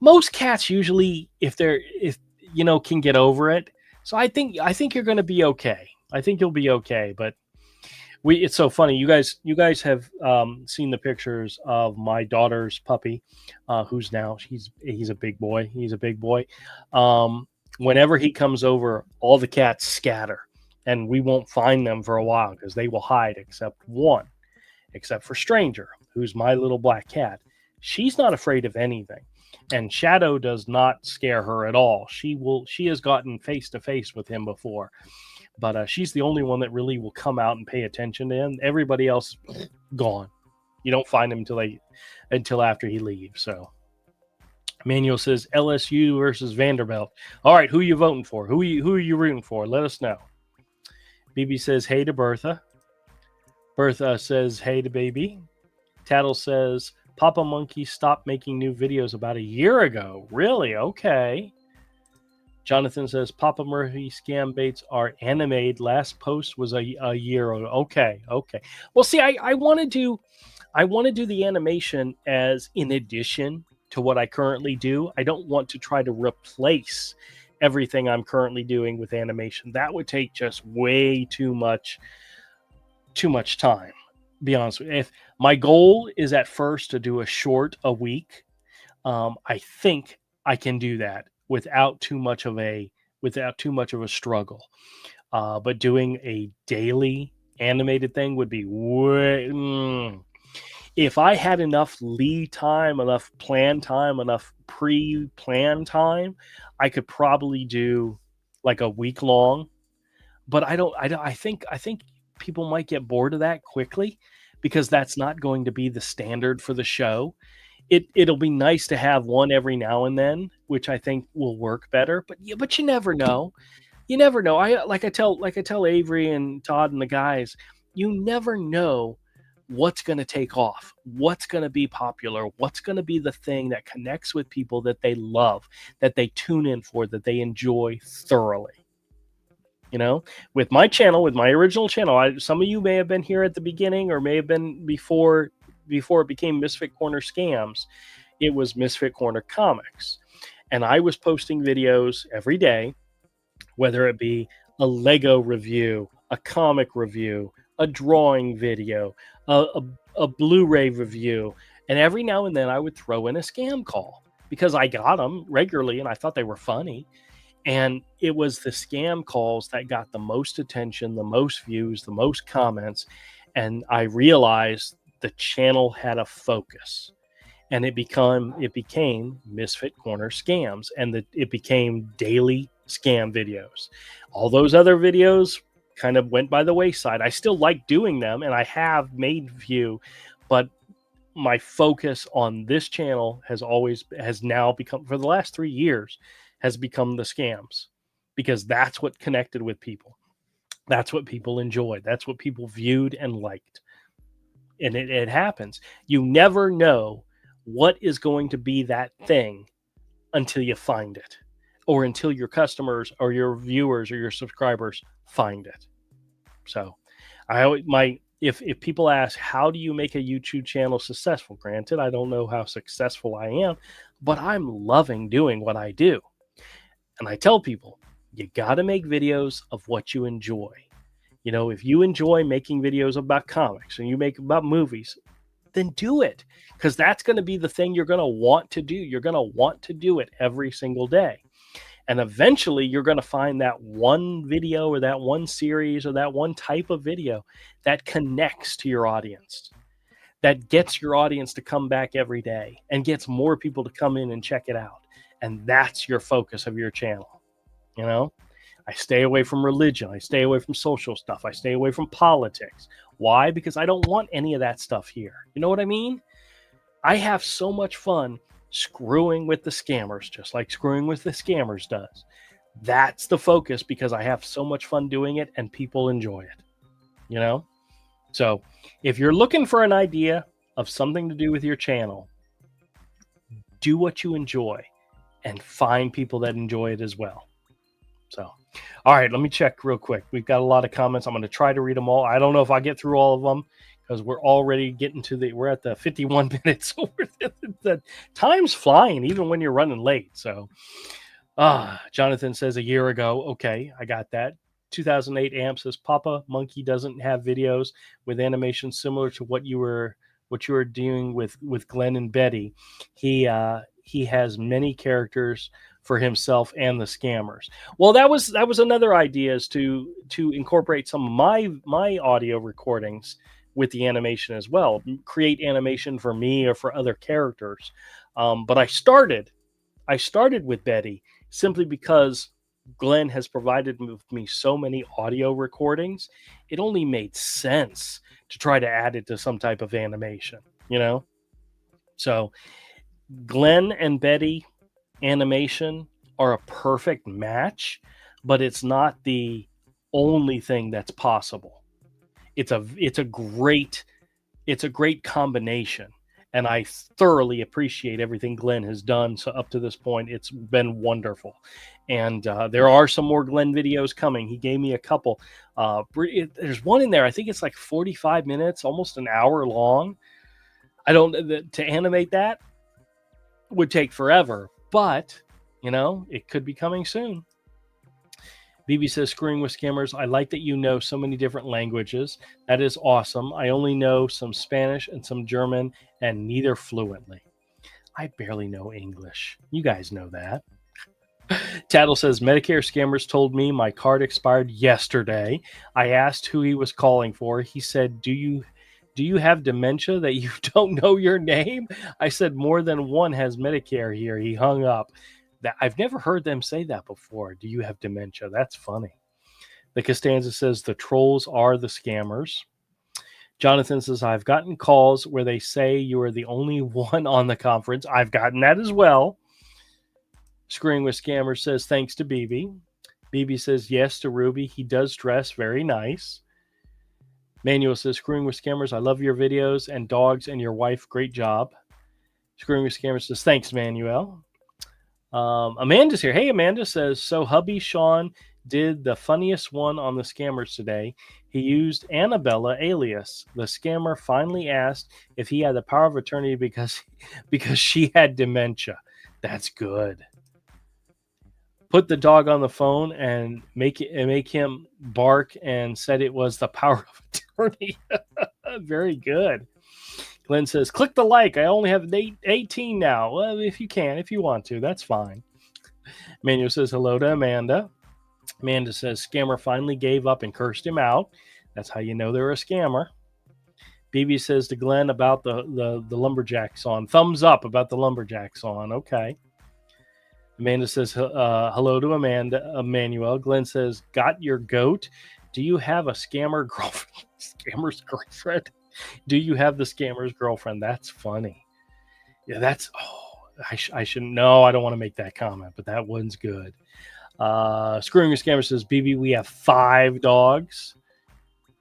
Most cats usually, if can get over it. So I think you're going to be okay. I think you'll be okay, but it's so funny. You guys have seen the pictures of my daughter's puppy, who's now he's a big boy. He's a big boy. Whenever he comes over, all the cats scatter, and we won't find them for a while because they will hide, except for Stranger, who's my little black cat. She's not afraid of anything, and Shadow does not scare her at all. She has gotten face to face with him before. But she's the only one that really will come out and pay attention to him. Everybody else, gone. You don't find him until after he leaves. So, Manuel says LSU versus Vanderbilt. All right, who are you voting for? Who are you rooting for? Let us know. BB says hey to Bertha. Bertha says hey to baby. Tattle says Papa Monkey stopped making new videos about a year ago. Really? Okay. Jonathan says, Papa Murphy scam baits are animated. Last post was a year ago. Okay. Well, see, I want to do the animation as in addition to what I currently do. I don't want to try to replace everything I'm currently doing with animation. That would take just way too much time. Be honest with you. If my goal is at first to do a short a week, I think I can do that without too much of a struggle. But doing a daily animated thing would be way. If I had enough lead time, enough plan time, enough pre-plan time, I could probably do like a week long. But I think people might get bored of that quickly because that's not going to be the standard for the show. It'll be nice to have one every now and then, which I think will work better. But you never know. You never know. I tell Avery and Todd and the guys, you never know what's going to take off, what's going to be popular, what's going to be the thing that connects with people that they love, that they tune in for, that they enjoy thoroughly. With my channel, with my original channel, some of you may have been here at the beginning or may have been before it became Misfit Corner Scams. It was Misfit Corner Comics. And I was posting videos every day, whether it be a Lego review, a comic review, a drawing video, a Blu-ray review. And every now and then I would throw in a scam call because I got them regularly and I thought they were funny. And it was the scam calls that got the most attention, the most views, the most comments. And I realized the channel had a focus, and it became Misfit Corner Scams, and it became daily scam videos. All those other videos kind of went by the wayside. I still like doing them, and I have made a few, but my focus on this channel has now become, for the last 3 years, has become the scams. because that's what connected with people. That's what people enjoyed. That's what people viewed and liked. And it happens. You never know what is going to be that thing until you find it, or until your customers or your viewers or your subscribers find it. So I always, if people ask, how do you make a YouTube channel successful? Granted, I don't know how successful I am, but I'm loving doing what I do. And I tell people, you got to make videos of what you enjoy. You know, if you enjoy making videos about comics and you make about movies, then do it, because that's going to be the thing you're going to want to do. You're going to want to do it every single day. And eventually you're going to find that one video or that one series or that one type of video that connects to your audience, that gets your audience to come back every day and gets more people to come in and check it out. And that's your focus of your channel. You know, I stay away from religion. I stay away from social stuff. I stay away from politics. Why? Because I don't want any of that stuff here. You know what I mean? I have so much fun screwing with the scammers, just like screwing with the scammers does. That's the focus, because I have so much fun doing it and people enjoy it. You know? So if you're looking for an idea of something to do with your channel, do what you enjoy and find people that enjoy it as well. So, all right, let me check real quick. We've got a lot of comments. I'm going to try to read them all. I don't know if I get through all of them, because we're already getting to we're at the 51 minutes. So the time's flying, even when you're running late. So, Jonathan says a year ago. Okay, I got that. 2008 Amp says, Papa Monkey doesn't have videos with animation similar to what you were doing with Glenn and Betty. He has many characters for himself and the scammers. Well, that was another idea, is to incorporate some of my audio recordings with the animation as well, create animation for me or for other characters. But I started with Betty simply because Glenn has provided me so many audio recordings. It only made sense to try to add it to some type of animation, you know? So Glenn and Betty animation are a perfect match, but it's not the only thing that's possible. It's a great combination, and I thoroughly appreciate everything Glenn has done. So up to this point, it's been wonderful. And there are some more Glenn videos coming. He gave me a couple. There's one in there. I think it's like 45 minutes, almost an hour long. To animate that would take forever, but you know, it could be coming soon. BB says, screwing with scammers. I like that you know so many different languages. That is awesome. I only know some Spanish and some German, and neither fluently. I barely know English. You guys know that. Tattle says, Medicare scammers told me my card expired yesterday. I asked who he was calling for. He said, do you have dementia that you don't know your name? I said, more than one has Medicare here. He hung up. I've never heard them say that before. Do you have dementia? That's funny. The Costanza says, the trolls are the scammers. Jonathan says, I've gotten calls where they say you are the only one on the conference. I've gotten that as well. Screwing with Scammers says, thanks to BB. BB says, yes to Ruby. He does dress very nice. Manuel says, screwing with Scammers. I love your videos and dogs and your wife. Great job. Screwing with Scammers says, thanks, Manuel. Amanda's here. Hey, Amanda says, so hubby Sean did the funniest one on the scammers today. He used Annabella alias. The scammer finally asked if he had the power of attorney because she had dementia. That's good. Put the dog on the phone and make him bark and said it was the power of attorney. Very good. Glenn says, click the like. I only have 18 now. Well, if you want to, that's fine. Manuel says, hello to Amanda. Amanda says, scammer finally gave up and cursed him out. That's how you know they're a scammer. BB says to Glenn about the lumberjack song. Thumbs up about the lumberjack song. Okay. Amanda says, hello to Emmanuel. Glenn says, got your goat. Do you have a scammer girlfriend? Scammer's girlfriend? Do you have the scammer's girlfriend? That's funny. Yeah, I shouldn't know. I don't want to make that comment, but that one's good. Screwing a Scammer says, BB, we have 5 dogs.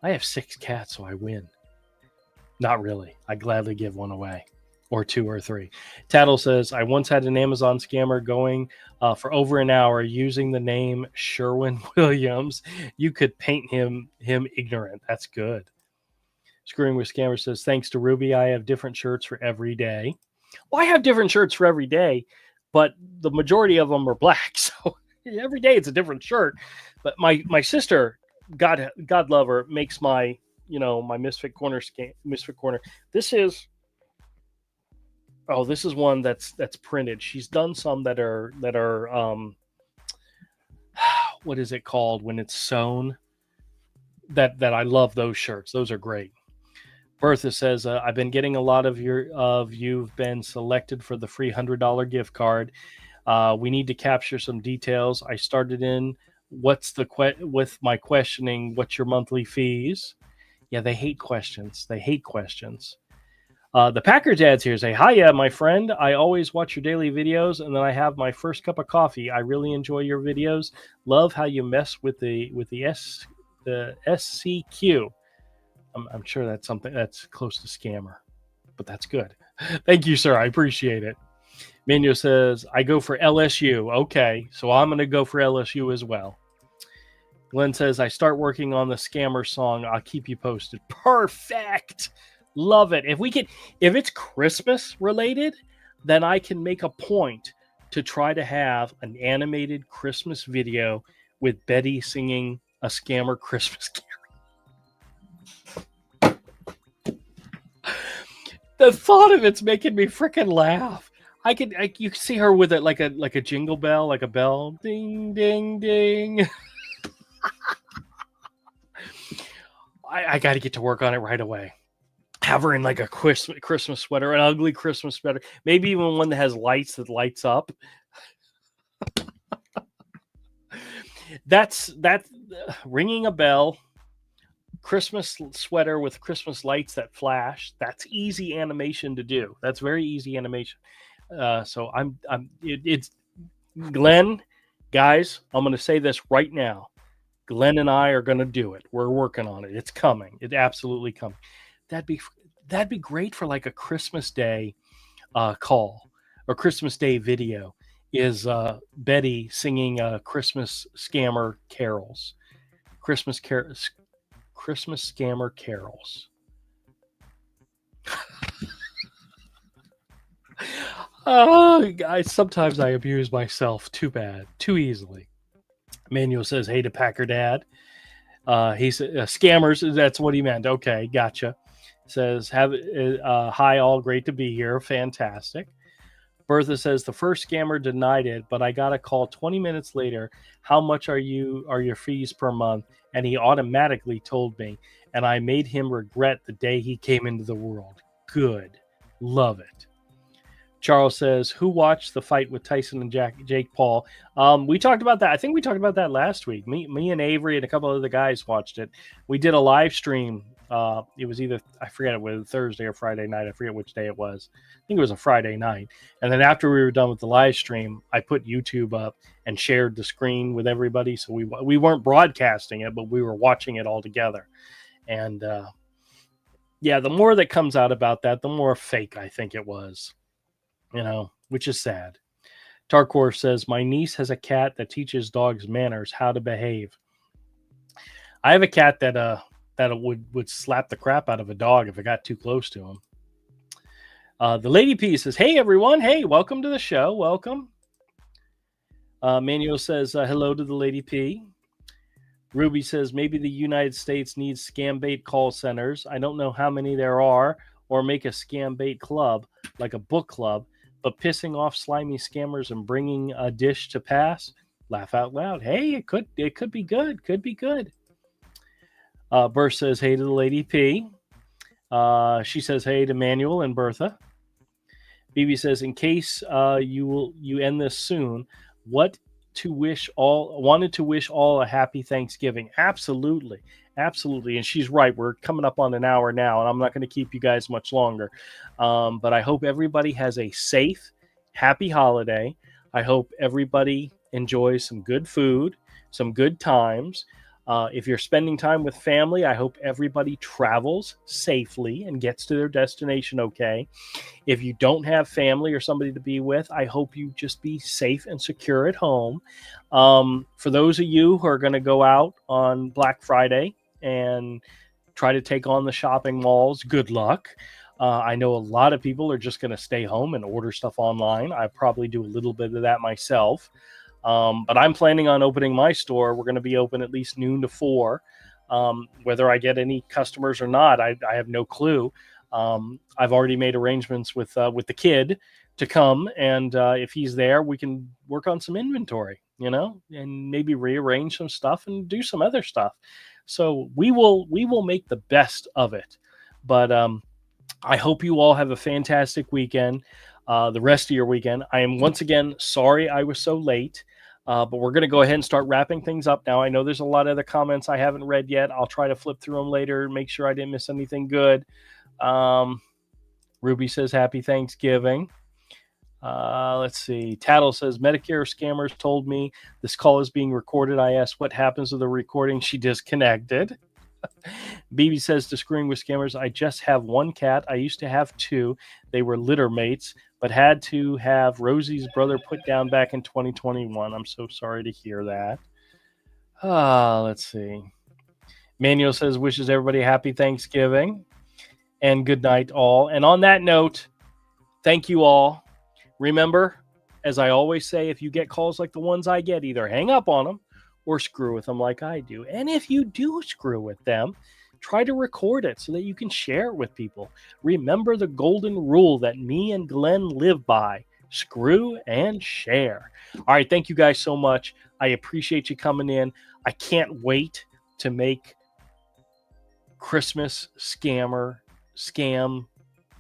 I have 6 cats, so I win. Not really. I'd gladly give one away. Or 2 or 3. Tattle says, I once had an Amazon scammer going for over an hour using the name Sherwin Williams. You could paint him ignorant. That's good. Screwing with Scammer says, thanks to Ruby, I have different shirts for every day. Well, I have different shirts for every day, but the majority of them are black. So every day it's a different shirt. But my sister, God love her, makes my my Misfit Corner Misfit Corner. This is one that's printed. She's done some that are what is it called when it's sewn? That I love those shirts. Those are great. Bertha says, I've been getting a lot of you've been selected for the free $100 gift card. We need to capture some details. I started in with my questioning, what's your monthly fees? Yeah, they hate questions. The Packer Dads here say, hiya, my friend. I always watch your daily videos, and then I have my first cup of coffee. I really enjoy your videos. Love how you mess with the SCQ. I'm sure that's something that's close to scammer, but that's good. Thank you, sir. I appreciate it. Manuel says, I go for LSU. Okay, so I'm going to go for LSU as well. Glenn says, I start working on the scammer song. I'll keep you posted. Perfect. Love it. If it's Christmas related, then I can make a point to try to have an animated Christmas video with Betty singing a scammer Christmas carol. The thought of it's making me freaking laugh. You can see her with it like a jingle bell, like a bell, ding, ding, ding. I got to get to work on it right away. Have her in like a Christmas sweater, an ugly Christmas sweater, maybe even one that has lights that lights up. That's ringing a bell. Christmas sweater with Christmas lights that flash. That's easy animation to do. That's very easy animation. So it's Glenn, guys, I'm going to say this right now. Glenn and I are going to do it. We're working on it. It's coming. It's absolutely coming. That'd be great for like a Christmas Day call or Christmas Day video. Is Betty singing Christmas scammer carols, Christmas scammer carols. Oh, guys, sometimes I abuse myself too easily. Manuel says, hey to Packer Dad. He said, scammers, that's what he meant. Okay, gotcha. Says, hi, all, great to be here. Fantastic. Bertha says, the first scammer denied it, but I got a call 20 minutes later. How much are your fees per month? And he automatically told me, and I made him regret the day he came into the world. Good. Love it. Charles says, who watched the fight with Tyson and Jake Paul? We talked about that. I think we talked about that last week. Me and Avery and a couple of other guys watched it. We did a live stream. It was either, I forget it was Thursday or Friday night. I forget which day it was. I think it was a Friday night. And then after we were done with the live stream, I put YouTube up and shared the screen with everybody. So we weren't broadcasting it, but we were watching it all together. And yeah, the more that comes out about that, the more fake I think it was. Which is sad. Tarkor says, my niece has a cat that teaches dogs manners, how to behave. I have a cat that would slap the crap out of a dog if it got too close to him. The Lady P says, hey, everyone. Hey, welcome to the show. Welcome. Manuel says, hello to the Lady P. Ruby says, maybe the United States needs scam bait call centers. I don't know how many there are, or make a scam bait club, like a book club, but pissing off slimy scammers and bringing a dish to pass. Laugh out loud. Hey, it could be good. Could be good. Bertha says, hey to the Lady P. She says, hey to Manuel and Bertha. BB says, in case you end this soon, wanted to wish all a happy Thanksgiving. Absolutely. And she's right. We're coming up on an hour now, and I'm not going to keep you guys much longer. But I hope everybody has a safe, happy holiday. I hope everybody enjoy some good food, some good times. If you're spending time with family, I hope everybody travels safely and gets to their destination okay. If you don't have family or somebody to be with, I hope you just be safe and secure at home. For those of you who are going to go out on Black Friday and try to take on the shopping malls, good luck. I know a lot of people are just going to stay home and order stuff online. I probably do a little bit of that myself. But I'm planning on opening my store. We're going to be open at least noon to 4. Whether I get any customers or not, I have no clue. I've already made arrangements with the kid to come, and if he's there, we can work on some inventory, and maybe rearrange some stuff and do some other stuff. So we will make the best of it. But I hope you all have a fantastic weekend. The rest of your weekend. I am once again sorry I was so late. But we're going to go ahead and start wrapping things up now. I know there's a lot of other comments I haven't read yet. I'll try to flip through them later, make sure I didn't miss anything good. Ruby says happy Thanksgiving. Let's see. Tattle says Medicare scammers told me this call is being recorded. I asked what happens to the recording. She disconnected. BB says to Screwing with Scammers, I just have one cat. I used to have 2. They were litter mates, but had to have Rosie's brother put down back in 2021. I'm so sorry to hear that. Let's see. Manuel says wishes everybody a happy Thanksgiving and good night all. And on that note, thank you all. Remember, as I always say, if you get calls like the ones I get, either hang up on them or screw with them like I do. And if you do screw with them, try to record it so that you can share it with people. Remember the golden rule that me and Glenn live by: screw and share. All right, thank you guys so much. I appreciate you coming in. I can't wait to make Christmas scam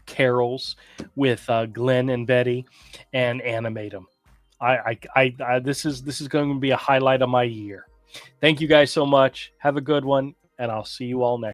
carols with Glenn and Betty and animate them. This is going to be a highlight of my year. Thank you guys so much. Have a good one, and I'll see you all next.